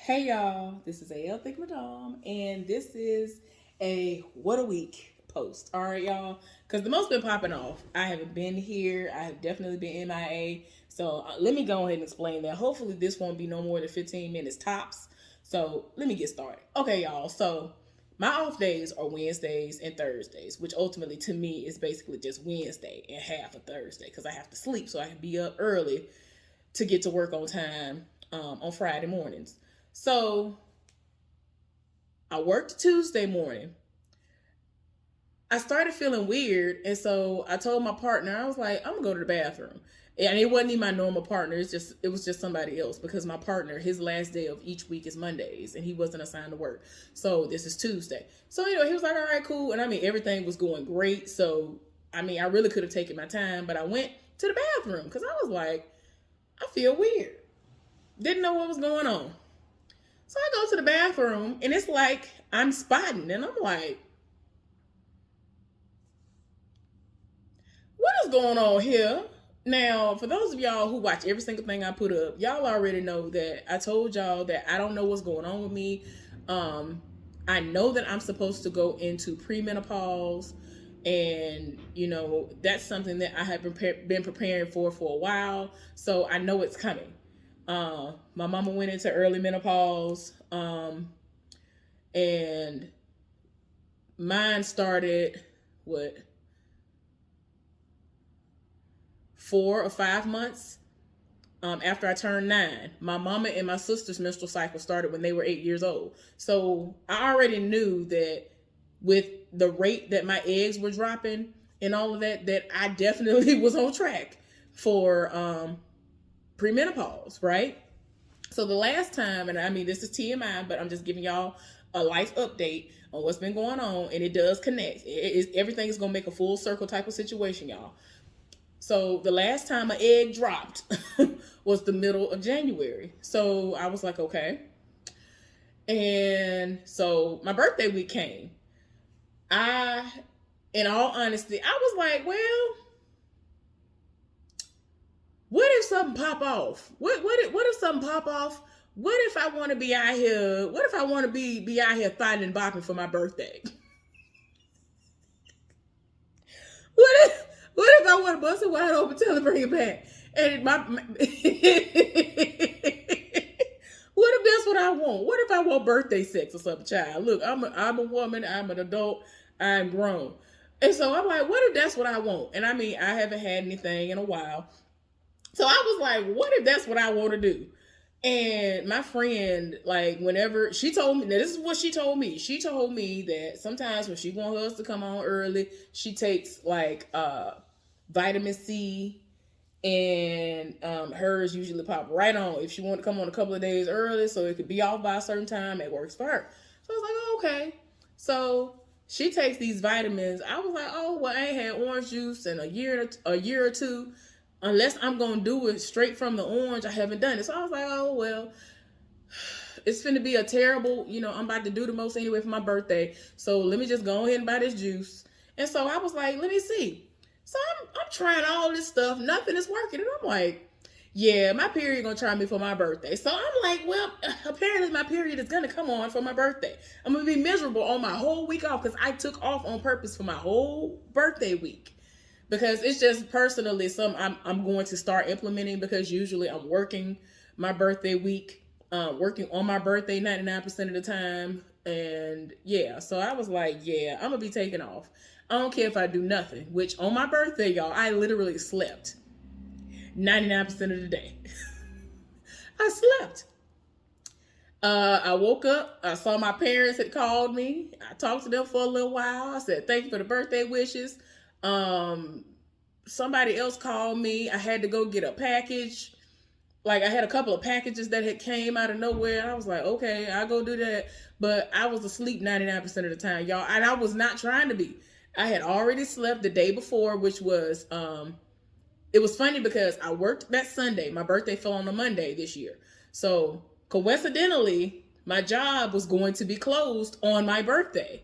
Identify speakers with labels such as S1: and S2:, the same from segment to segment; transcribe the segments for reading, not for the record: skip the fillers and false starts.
S1: Hey y'all, this is AL Thick Madame, and this is a what a week post. All right, y'all, because the most been popping off. I haven't been here. I have definitely been MIA. So let me go ahead and explain that. Hopefully, this won't be no more than 15 minutes tops. So let me get started. Okay, y'all. So my off days are Wednesdays and Thursdays, which ultimately to me is basically just Wednesday and half of Thursday because I have to sleep so I can be up early to get to work on time on Friday mornings. So I worked Tuesday morning. I started feeling weird, and so I told my partner, I was like, I'm gonna go to the bathroom. And it wasn't even my normal partner. It was just somebody else because my partner, his last day of each week is Mondays, and he wasn't assigned to work. So this is Tuesday. So anyway, he was like, all right, cool. And I mean, everything was going great. So I mean, I really could have taken my time, but I went to the bathroom because I was like, I feel weird. Didn't know what was going on. So I go to the bathroom and it's like I'm spotting, and I'm like, what is going on here? Now, for those of y'all who watch every single thing I put up, y'all already know that I told y'all that I don't know what's going on with me. Um, I know that I'm supposed to go into premenopause, and that's something that I have been preparing for a while. So I know it's coming. My mama went into early menopause, and mine started what 4 or 5 months after I turned 9. My mama and my sister's menstrual cycle started when they were 8 years old. So I already knew that with the rate that my eggs were dropping and all of that, that I definitely was on track for premenopause, right? So the last time, and I mean, this is TMI, but I'm just giving y'all a life update on what's been going on, and it does connect. Everything is gonna make a full circle type of situation, y'all. So the last time an egg dropped was the middle of January. So I was like, okay. And so my birthday week came. I, in all honesty, I was like, well, what if something pop off? What if something pop off? What if I want to be out here? What if I want to be out here fighting and bopping for my birthday? What if I want to bust it wide open, tell her bring it back? And what if that's what I want? What if I want birthday sex or something, child? Look, I'm a woman. I'm an adult. I'm grown. And so I'm like, what if that's what I want? And I mean, I haven't had anything in a while. So I was like, what if that's what I want to do? And my friend, like, whenever she told me, now this is what she told me. She told me that sometimes when she wants us to come on early, she takes like vitamin C, and hers usually pop right on if she want to come on a couple of days early, so it could be off by a certain time. It works for her. So I was like, oh, okay. So she takes these vitamins. I was like, oh well, I ain't had orange juice in a year or two. Unless I'm gonna do it straight from the orange, I haven't done it. So I was like, oh well, it's finna be a terrible, I'm about to do the most anyway for my birthday. So let me just go ahead and buy this juice. And so I was like, let me see. So I'm trying all this stuff. Nothing is working. And I'm like, yeah, my period gonna try me for my birthday. So I'm like, well, apparently my period is gonna come on for my birthday. I'm gonna be miserable on my whole week off because I took off on purpose for my whole birthday week. Because it's just personally something I'm going to start implementing, because usually I'm working my birthday week, working on my birthday 99% of the time. And yeah, so I was like, yeah, I'm gonna be taking off. I don't care if I do nothing, which on my birthday, y'all, I literally slept 99% of the day. I slept. I woke up. I saw my parents had called me. I talked to them for a little while. I said, thank you for the birthday wishes. Somebody else called me. I had to go get a package. Like, I had a couple of packages that had came out of nowhere. I was like, okay, I'll go do that. But I was asleep 99% of the time, y'all. And I was not trying to be. I had already slept the day before, which was, it was funny because I worked that Sunday. My birthday fell on a Monday this year. So coincidentally, my job was going to be closed on my birthday.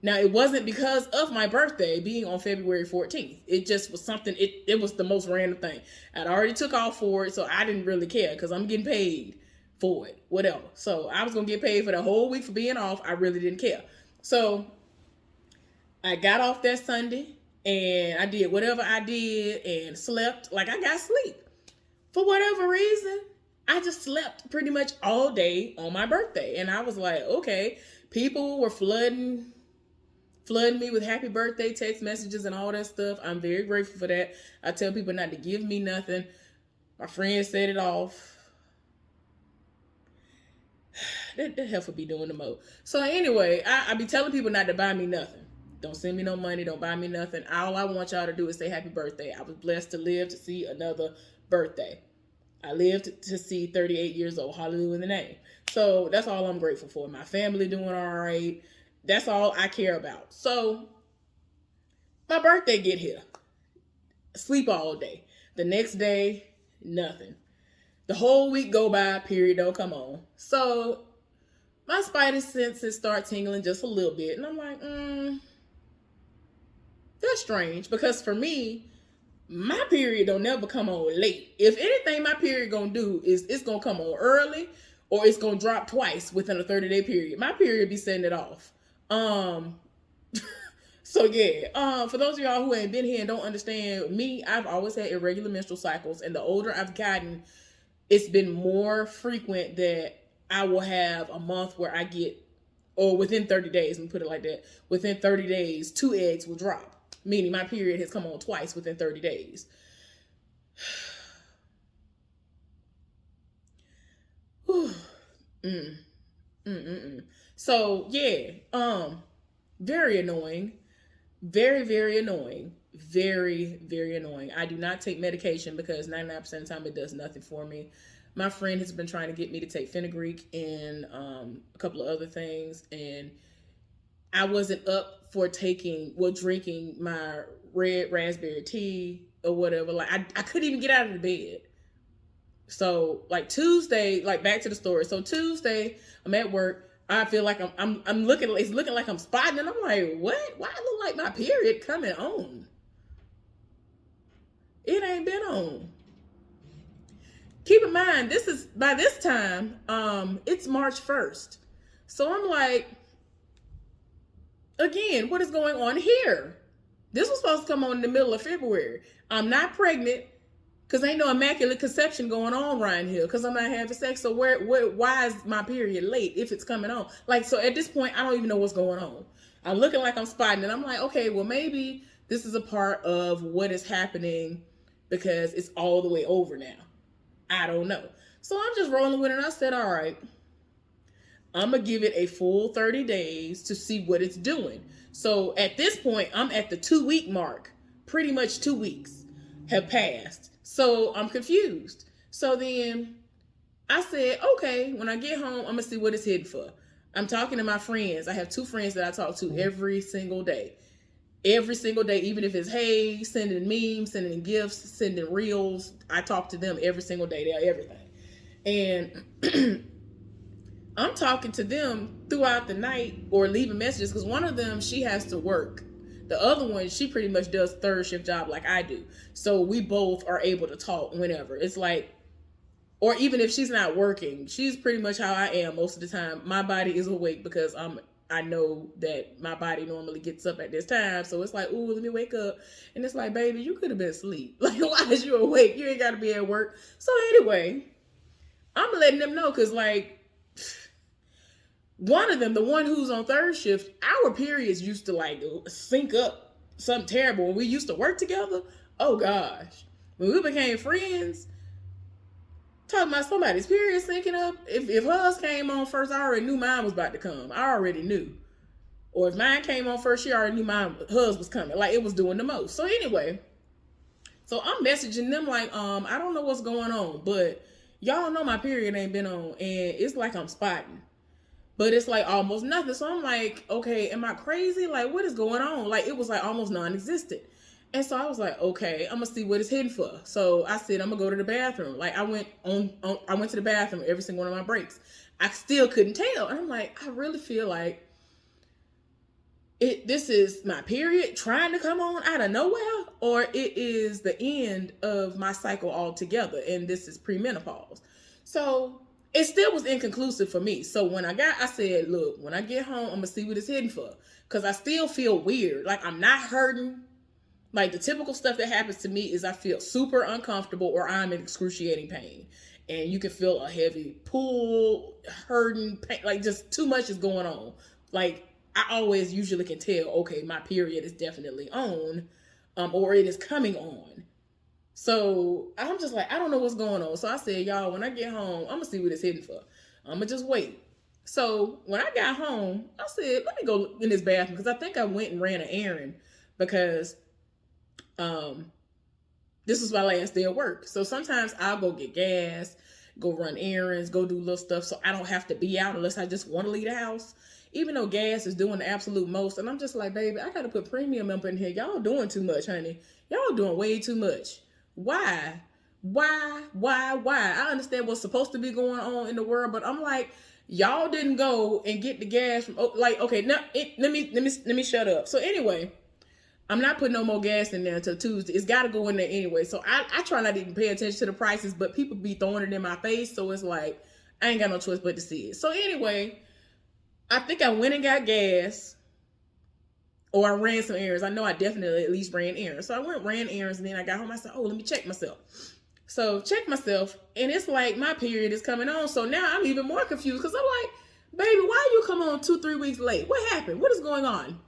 S1: Now, it wasn't because of my birthday being on February 14th. It just was something, it was the most random thing. I'd already took off for it, so I didn't really care because I'm getting paid for it, whatever. So I was gonna get paid for the whole week for being off. I really didn't care. So I got off that Sunday and I did whatever I did and slept like I got sleep. For whatever reason, I just slept pretty much all day on my birthday. And I was like, okay, people were flooding me with happy birthday text messages and all that stuff. I'm very grateful for that. I tell people not to give me nothing. My friend set it off. That heifer be doing the most. So anyway, I be telling people not to buy me nothing. Don't send me no money. Don't buy me nothing. All I want y'all to do is say happy birthday. I was blessed to live to see another birthday. I lived to see 38 years old. Hallelujah in the name. So that's all I'm grateful for. My family doing all right. That's all I care about. So my birthday get here. Sleep all day. The next day, nothing. The whole week go by, period, don't come on. So my spidey senses start tingling just a little bit. And I'm like, that's strange. Because for me, my period don't never come on late. If anything, my period gonna do is it's gonna come on early or it's gonna drop twice within a 30-day period. My period be setting it off. So yeah, for those of y'all who ain't been here and don't understand me, I've always had irregular menstrual cycles, and the older I've gotten, it's been more frequent that I will have a month where I get, or within 30 days, let me put it like that, within 30 days, 2 eggs will drop, meaning my period has come on twice within 30 days. So yeah, very annoying. Very, very annoying. Very, very annoying. I do not take medication because 99% of the time it does nothing for me. My friend has been trying to get me to take fenugreek and a couple of other things, and I wasn't up for drinking my red raspberry tea or whatever. Like I couldn't even get out of the bed. So like Tuesday, like back to the story. So Tuesday, I'm at work. I feel like I'm looking, it's looking like I'm spotting, and I'm like, what? Why it look like my period coming on? It ain't been on. Keep in mind, by this time, it's March 1st. So I'm like, again, what is going on here? This was supposed to come on in the middle of February. I'm not pregnant because ain't no immaculate conception going on right here because I'm not having sex. So why is my period late if it's coming on? Like, so at this point, I don't even know what's going on. I'm looking like I'm spotting it. I'm like, okay, well, maybe this is a part of what is happening because it's all the way over now. I don't know. So I'm just rolling with it. And I said, all right, I'm going to give it a full 30 days to see what it's doing. So at this point, I'm at the 2-week mark. Pretty much 2 weeks have passed. So I'm confused. So then I said, okay, when I get home, I'm going to see what it's hitting for. I'm talking to my friends. I have 2 friends that I talk to every single day. Every single day, even if it's, hey, sending memes, sending gifts, sending reels. I talk to them every single day. They're everything. And I'm talking to them throughout the night or leaving messages because one of them, she has to work. The other one, she pretty much does third shift job like I do. So we both are able to talk whenever. It's like, or even if she's not working, she's pretty much how I am most of the time. My body is awake because I know that my body normally gets up at this time. So it's like, ooh, let me wake up. And it's like, baby, you could have been asleep. Like, why is you awake? You ain't got to be at work. So anyway, I'm letting them know because like, one of them, the one who's on third shift, our periods used to like sync up something terrible. When we used to work together, oh gosh. When we became friends, talking about somebody's period syncing up. If hers came on first, I already knew mine was about to come. I already knew. Or if mine came on first, she already knew hers was coming. Like it was doing the most. So anyway, so I'm messaging them like, I don't know what's going on, but y'all know my period ain't been on, and it's like I'm spotting. But it's like almost nothing. So I'm like, okay, am I crazy? Like, what is going on? Like, it was like almost non-existent. And so I was like, okay, I'm gonna see what it's hitting for. So I said, I'm gonna go to the bathroom. Like I went to the bathroom every single one of my breaks. I still couldn't tell. And I'm like, I really feel like this is my period trying to come on out of nowhere, or it is the end of my cycle altogether. And this is premenopause. So it still was inconclusive for me. So I said, look, when I get home, I'm gonna see what it's hitting for. Cause I still feel weird. Like I'm not hurting. Like the typical stuff that happens to me is I feel super uncomfortable or I'm in excruciating pain. And you can feel a heavy pull, hurting, pain, like just too much is going on. Like I always usually can tell, okay, my period is definitely on, or it is coming on. So I'm just like, I don't know what's going on. So I said, y'all, when I get home, I'm gonna see what it's hitting for. I'm gonna just wait. So when I got home, I said, let me go in this bathroom because I think I went and ran an errand because um this was my last day of work. So sometimes I'll go get gas, go run errands, go do little stuff so I don't have to be out unless I just want to leave the house. Even though gas is doing the absolute most. And I'm just like, baby, I got to put premium up in here. Y'all doing too much, honey. Y'all doing way too much. Why? Why? I understand what's supposed to be going on in the world, but I'm like, y'all didn't go and get the gas from, like, okay, now let me shut up. So anyway, I'm not putting no more gas in there until Tuesday. It's got to go in there anyway. So I try not to even pay attention to the prices, but people be throwing it in my face. So it's like, I ain't got no choice but to see it. So anyway, I think I went and got gas or I ran some errands. I know I definitely at least ran errands. So I went, ran errands, and then I got home. I said, oh, let me check myself. So check myself, and it's like my period is coming on. So now I'm even more confused because I'm like, baby, why you come on 2-3 weeks late? What happened? What is going on?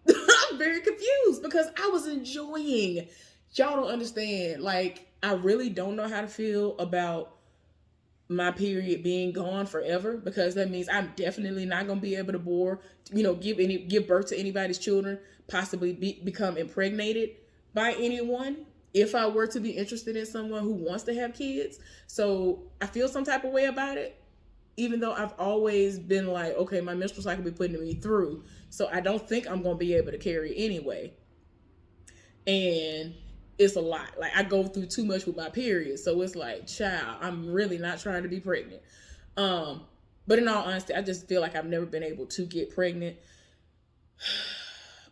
S1: I'm very confused because I was enjoying. Y'all don't understand. Like, I really don't know how to feel about my period being gone forever because that means I'm definitely not going to be able to give birth to anybody's children, possibly become impregnated by anyone if I were to be interested in someone who wants to have kids. So I feel some type of way about it, even though I've always been like, okay, my menstrual cycle be putting me through. So I don't think I'm going to be able to carry anyway. And it's a lot. Like I go through too much with my period. So it's like, child, I'm really not trying to be pregnant. But in all honesty, I just feel like I've never been able to get pregnant.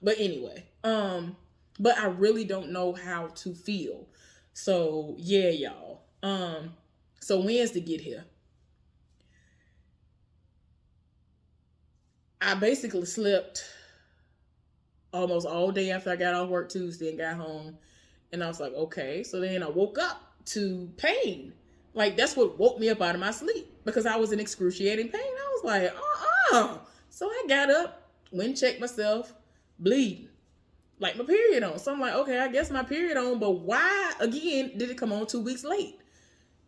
S1: But anyway, but I really don't know how to feel. So yeah, y'all. So Wednesday get here. I basically slept almost all day after I got off work Tuesday and got home. And I was like, okay. So then I woke up to pain. Like that's what woke me up out of my sleep because I was in excruciating pain. I was like, So I got up, went and checked myself, bleeding. Like my period on. So I'm like, okay, I guess my period on, but why again did it come on 2 weeks late?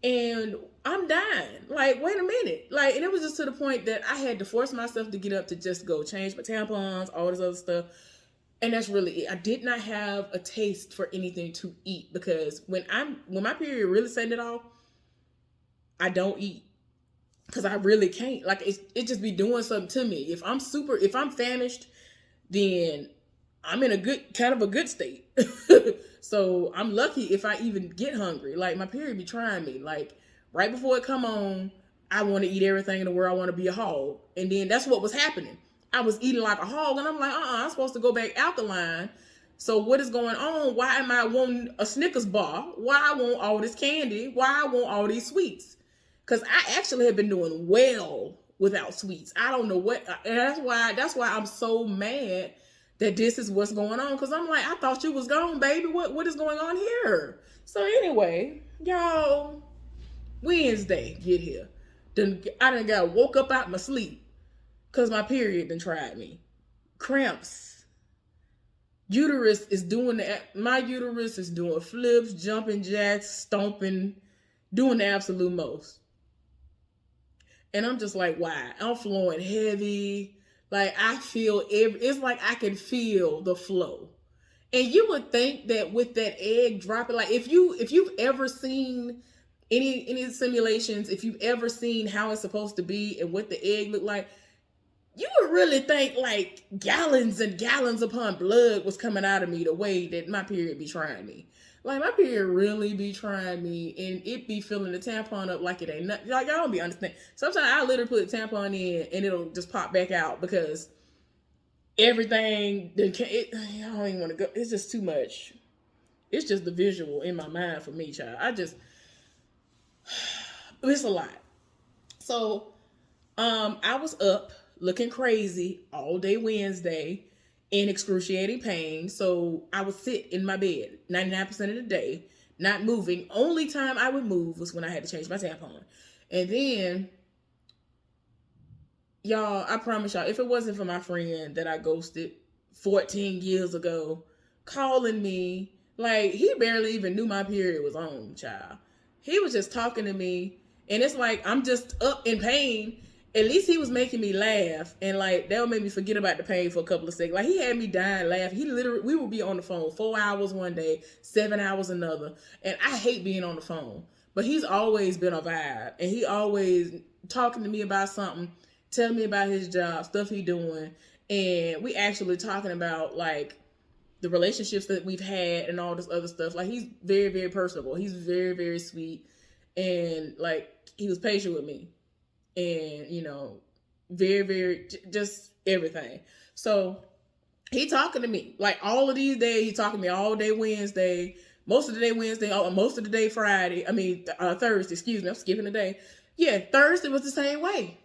S1: And I'm dying. Like, wait a minute. Like, and it was just to the point that I had to force myself to get up to just go change my tampons, all this other stuff. And that's really it. I did not have a taste for anything to eat because when my period really setting it off, I don't eat because I really can't. Like it just be doing something to me. If I'm famished, then I'm in a good state. So I'm lucky if I even get hungry. Like my period be trying me. Like right before it come on, I want to eat everything in the world. I want to be a hog. And then that's what was happening. I was eating like a hog and I'm like, I'm supposed to go back alkaline. So what is going on? Why am I wanting a Snickers bar? Why I want all this candy? Why I want all these sweets? Because I actually have been doing well without sweets. I don't know what, and that's why I'm so mad that this is what's going on. Because I'm like, I thought you was gone, baby. What is going on here? So anyway, y'all, Wednesday get here. I done got woke up out my sleep because my period done tried me. Cramps. My uterus is doing flips, jumping jacks, stomping, doing the absolute most. And I'm just like, why? I'm flowing heavy. Like I feel it's like I can feel the flow. And you would think that with that egg dropping, like if you've ever seen any simulations, if you've ever seen how it's supposed to be and what the egg looked like, you would really think like gallons and gallons upon blood was coming out of me the way that my period be trying me. Like my period really be trying me and it be filling the tampon up like it ain't nothing. Like y'all don't be understanding. Sometimes I literally put the tampon in and it'll just pop back out because everything, I don't even want to go. It's just too much. It's just the visual in my mind for me, child. It's a lot. So I was up looking crazy all day Wednesday in excruciating pain. So I would sit in my bed 99% of the day, not moving. Only time I would move was when I had to change my tampon. And then, y'all, I promise y'all, if it wasn't for my friend that I ghosted 14 years ago, calling me, like, he barely even knew my period was on, child. He was just talking to me, and it's like, I'm just up in pain. At least he was making me laugh, and like, that would make me forget about the pain for a couple of seconds. Like, he had me dying laughing. He literally, we would be on the phone 4 hours one day, 7 hours another, and I hate being on the phone. But he's always been a vibe, and he always talking to me about something, telling me about his job, stuff he doing, and we actually talking about like the relationships that we've had and all this other stuff. Like, he's very, very personable. He's very, very sweet, and like, he was patient with me, and very, very, just everything. So he talking to me like all of these days. He talking to me all day Wednesday, most of the day Wednesday, most of the day Friday. I mean Thursday. Excuse me, I'm skipping a day. Yeah, Thursday was the same way.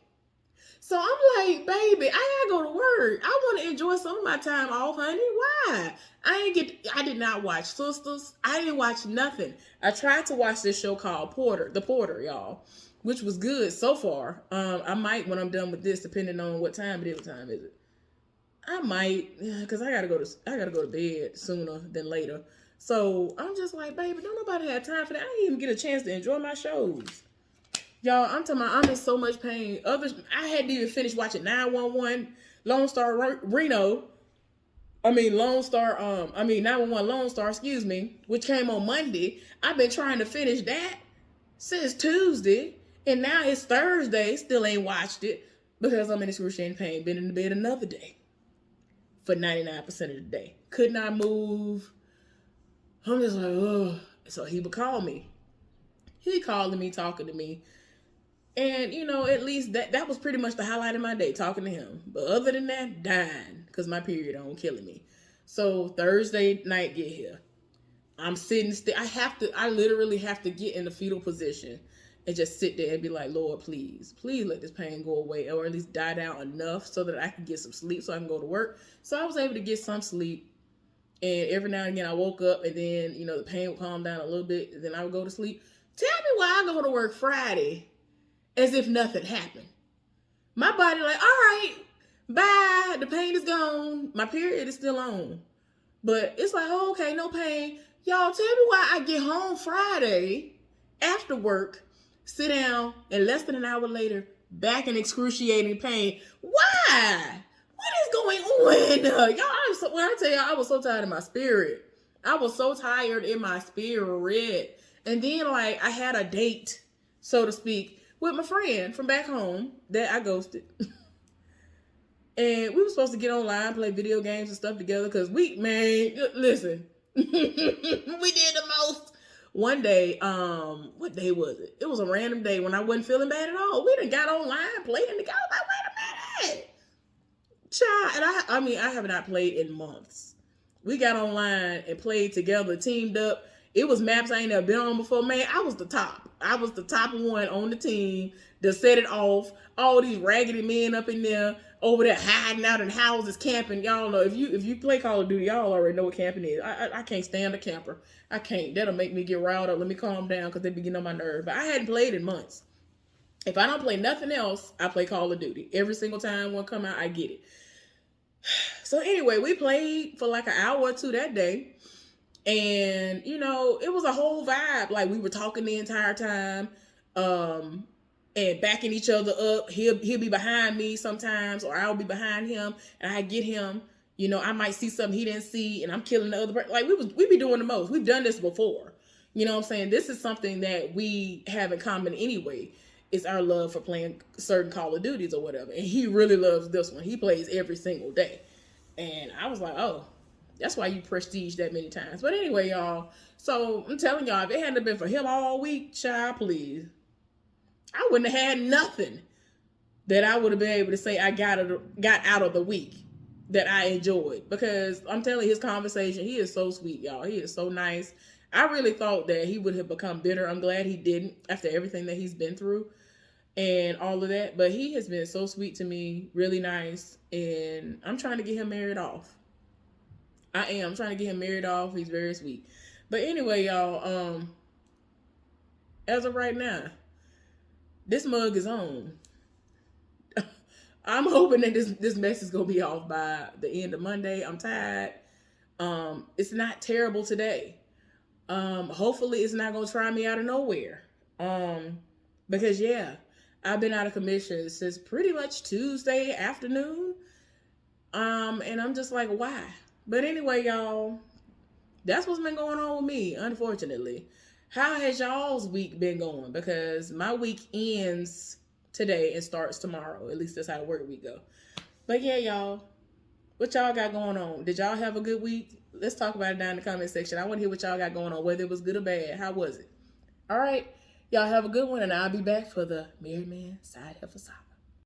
S1: So I'm like, baby, I gotta go to work. I want to enjoy some of my time off, honey. Why? I did not watch Sisters. I didn't watch nothing. I tried to watch this show called Porter, The Porter, y'all, which was good so far. I might, when I'm done with this, depending on what time it is. What time is it? I might, because I gotta go to bed sooner than later. So I'm just like, baby, don't nobody have time for that. I didn't even get a chance to enjoy my shows. Y'all, I'm talking about I'm in so much pain. I hadn't even finished watching 911 Lone Star Reno. Lone Star, 911 Lone Star, excuse me, which came on Monday. I've been trying to finish that since Tuesday, and now it's Thursday. Still ain't watched it because I'm in excruciating pain. Been in the bed another day for 99% of the day. Could not move. I'm just like, oh. So he would call me. He calling me, talking to me. And, at least that was pretty much the highlight of my day, talking to him. But other than that, dying, because my period on killing me. So Thursday night get here. I'm sitting still. I literally have to get in the fetal position and just sit there and be like, Lord, please let this pain go away, or at least die down enough so that I can get some sleep so I can go to work. So I was able to get some sleep. And every now and again I woke up, and then, the pain would calm down a little bit, and then I would go to sleep. Tell me why I go to work Friday as if nothing happened. My body like, all right, bye. The pain is gone. My period is still on. But it's like, oh, okay, no pain. Y'all, tell me why I get home Friday after work, sit down, and less than an hour later, back in excruciating pain. Why? What is going on? Y'all, when I tell y'all, I was so tired in my spirit. I was so tired in my spirit. And then, like, I had a date, so to speak, with my friend from back home that I ghosted. And we were supposed to get online, play video games and stuff together, because listen, we did the most. One day, what day was it? It was a random day when I wasn't feeling bad at all. We done got online, playing together. I was like, wait a minute. Child, and I have not played in months. We got online and played together, teamed up. It was maps I ain't never been on before. Man, I was the top. I was the top one on the team to set it off. All these raggedy men up in there, over there hiding out in houses, camping. Y'all know, if you play Call of Duty, y'all already know what camping is. I can't stand a camper. I can't. That'll make me get riled up. Let me calm down, because they be getting on my nerves. But I hadn't played in months. If I don't play nothing else, I play Call of Duty. Every single time one come out, I get it. So anyway, we played for like an hour or two that day. And, it was a whole vibe. Like, we were talking the entire time, and backing each other up. He'll be behind me sometimes, or I'll be behind him, and I get him. I might see something he didn't see, and I'm killing the other person. Like, we be doing the most. We've done this before. You know what I'm saying? This is something that we have in common anyway. It's our love for playing certain Call of Duties or whatever. And he really loves this one. He plays every single day. And I was like, oh, that's why you prestige that many times. But anyway, y'all. So I'm telling y'all, if it hadn't been for him all week, child, please, I wouldn't have had nothing that I would have been able to say I got out of the week that I enjoyed. Because I'm telling you, his conversation, he is so sweet, y'all. He is so nice. I really thought that he would have become bitter. I'm glad he didn't, after everything that he's been through. and all of that. But he has been so sweet to me, really nice, and I'm trying to get him married off. I am. I'm trying to get him married off. He's very sweet. But anyway, y'all, as of right now, this mug is on. I'm hoping that this mess is gonna be off by the end of Monday. I'm tired. It's not terrible today. Hopefully it's not gonna try me out of nowhere. Because yeah, I've been out of commission since pretty much Tuesday afternoon. And I'm just like, why? But anyway, y'all, that's what's been going on with me, unfortunately. How has y'all's week been going? Because my week ends today and starts tomorrow. At least that's how the work week go. But yeah, y'all, what y'all got going on? Did y'all have a good week? Let's talk about it down in the comment section. I want to hear what y'all got going on, whether it was good or bad. How was it? All right. Y'all have a good one, and I'll be back for the Married Man Side Hustle.